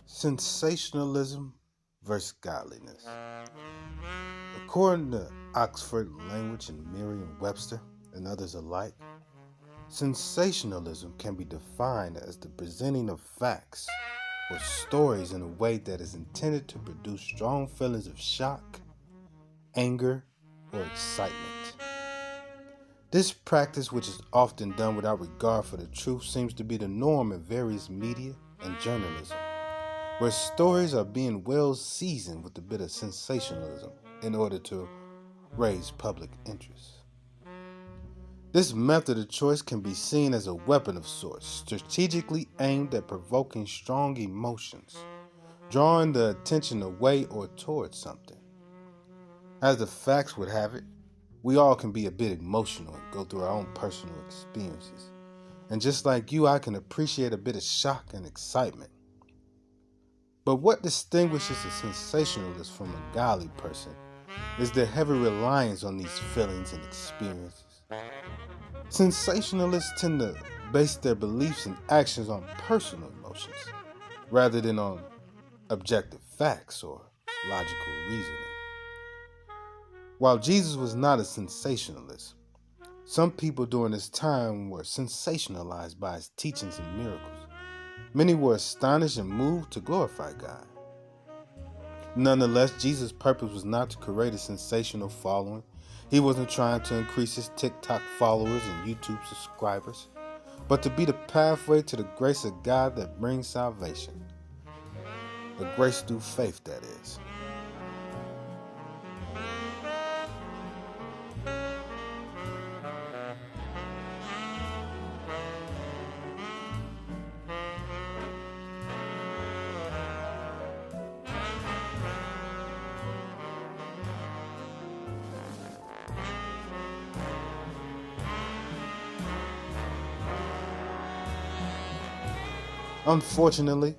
Sensationalism versus godliness. According to Oxford Language and Merriam-Webster and others alike, sensationalism can be defined as the presenting of facts or stories in a way that is intended to produce strong feelings of shock, anger, or excitement. This practice, which is often done without regard for the truth, seems to be the norm in various media and journalism, where stories are being well seasoned with a bit of sensationalism in order to raise public interest. This method of choice can be seen as a weapon of sorts, strategically aimed at provoking strong emotions, drawing the attention away or towards something. As the facts would have it, we all can be a bit emotional and go through our own personal experiences. And just like you, I can appreciate a bit of shock and excitement. But what distinguishes a sensationalist from a godly person is their heavy reliance on these feelings and experiences. Sensationalists tend to base their beliefs and actions on personal emotions rather than on objective facts or logical reasoning. While Jesus was not a sensationalist, some people during his time were sensationalized by his teachings and miracles. Many were astonished and moved to glorify God. Nonetheless, Jesus' purpose was not to create a sensational following. He wasn't trying to increase his TikTok followers and YouTube subscribers, but to be the pathway to the grace of God that brings salvation. The grace through faith, that is. Unfortunately,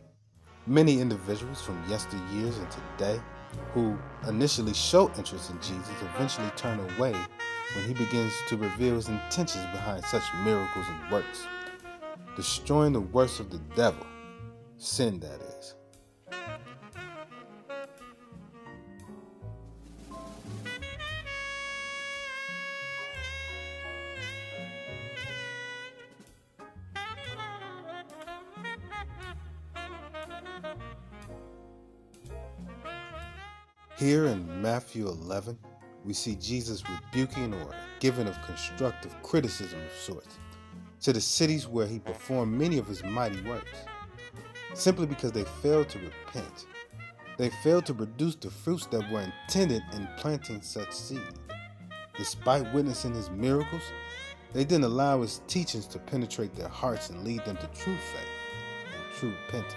many individuals from yesteryears and today who initially show interest in Jesus eventually turn away when he begins to reveal his intentions behind such miracles and works, destroying the works of the devil, sin that is. Here in Matthew 11, we see Jesus rebuking or giving of constructive criticism of sorts to the cities where he performed many of his mighty works, simply because they failed to repent. They failed to produce the fruits that were intended in planting such seed. Despite witnessing his miracles, they didn't allow his teachings to penetrate their hearts and lead them to true faith and true repentance.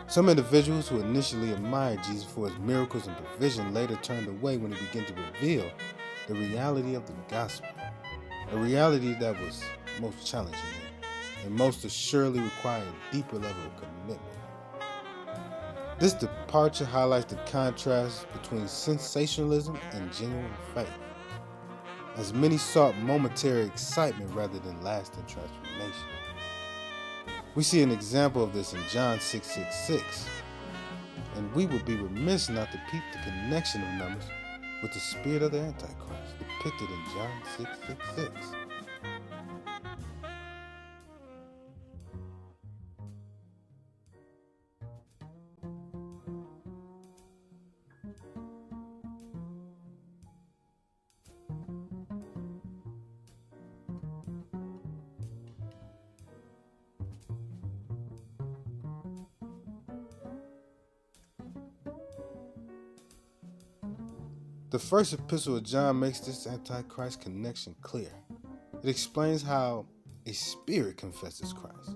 Some individuals who initially admired Jesus for his miracles and provision later turned away when he began to reveal the reality of the gospel, a reality that was most challenging and most assuredly required a deeper level of commitment. This departure highlights the contrast between sensationalism and genuine faith, as many sought momentary excitement rather than lasting transformation. We see an example of this in John 6:6, and we would be remiss not to peep the connection of numbers with the spirit of the Antichrist depicted in John 6:6. The first epistle of John makes this Antichrist connection clear. It explains how a spirit confesses Christ,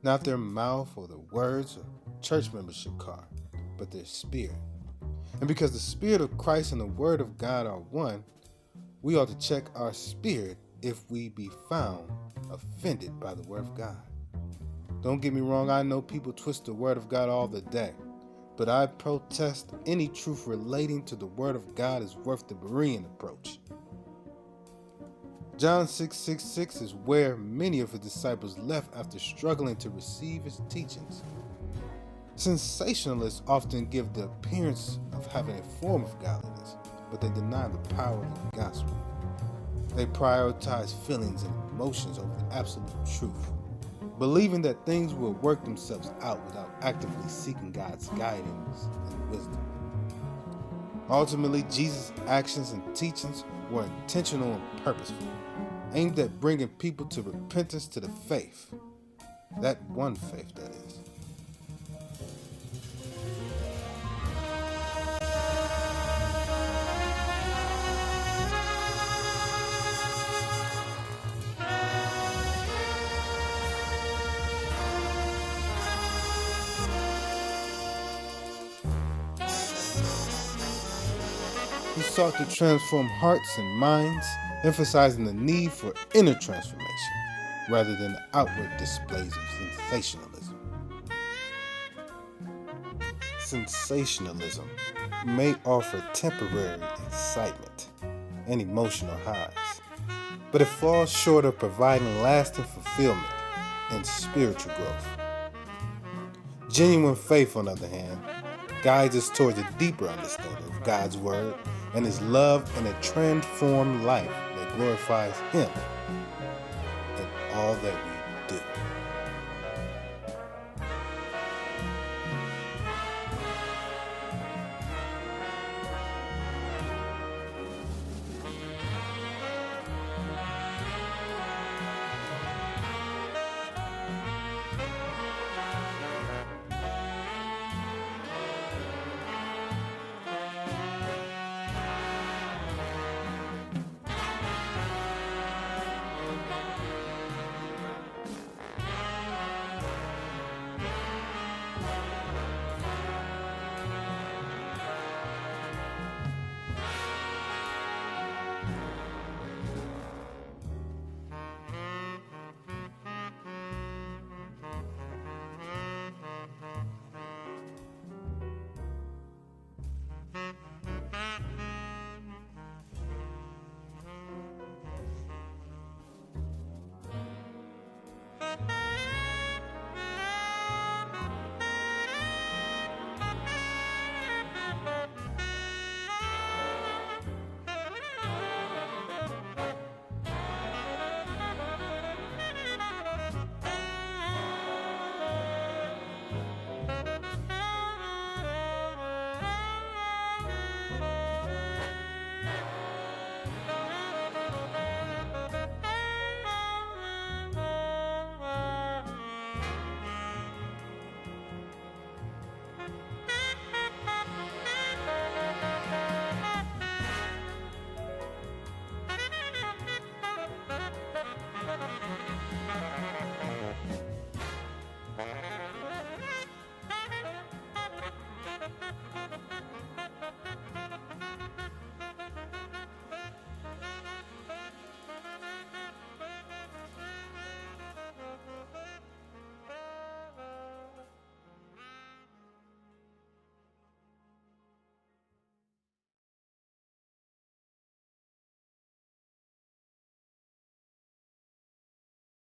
not their mouth or the words or church membership card, but their spirit. And because the spirit of Christ and the word of God are one, we ought to check our spirit if we be found offended by the word of God. Don't get me wrong, I know people twist the word of God all the day, but I protest any truth relating to the word of God is worth the Berean approach. John 6:6 is where many of his disciples left after struggling to receive his teachings. Sensationalists often give the appearance of having a form of godliness, but they deny the power of the gospel. They prioritize feelings and emotions over the absolute truth, believing that things will work themselves out without actively seeking God's guidance and wisdom. Ultimately, Jesus' actions and teachings were intentional and purposeful, aimed at bringing people to repentance, to the faith. That one faith, that is. He sought to transform hearts and minds, emphasizing the need for inner transformation rather than the outward displays of sensationalism. Sensationalism may offer temporary excitement and emotional highs, but it falls short of providing lasting fulfillment and spiritual growth. Genuine faith, on the other hand, guides us towards a deeper understanding of God's Word and His love and a transformed life that glorifies Him in all that we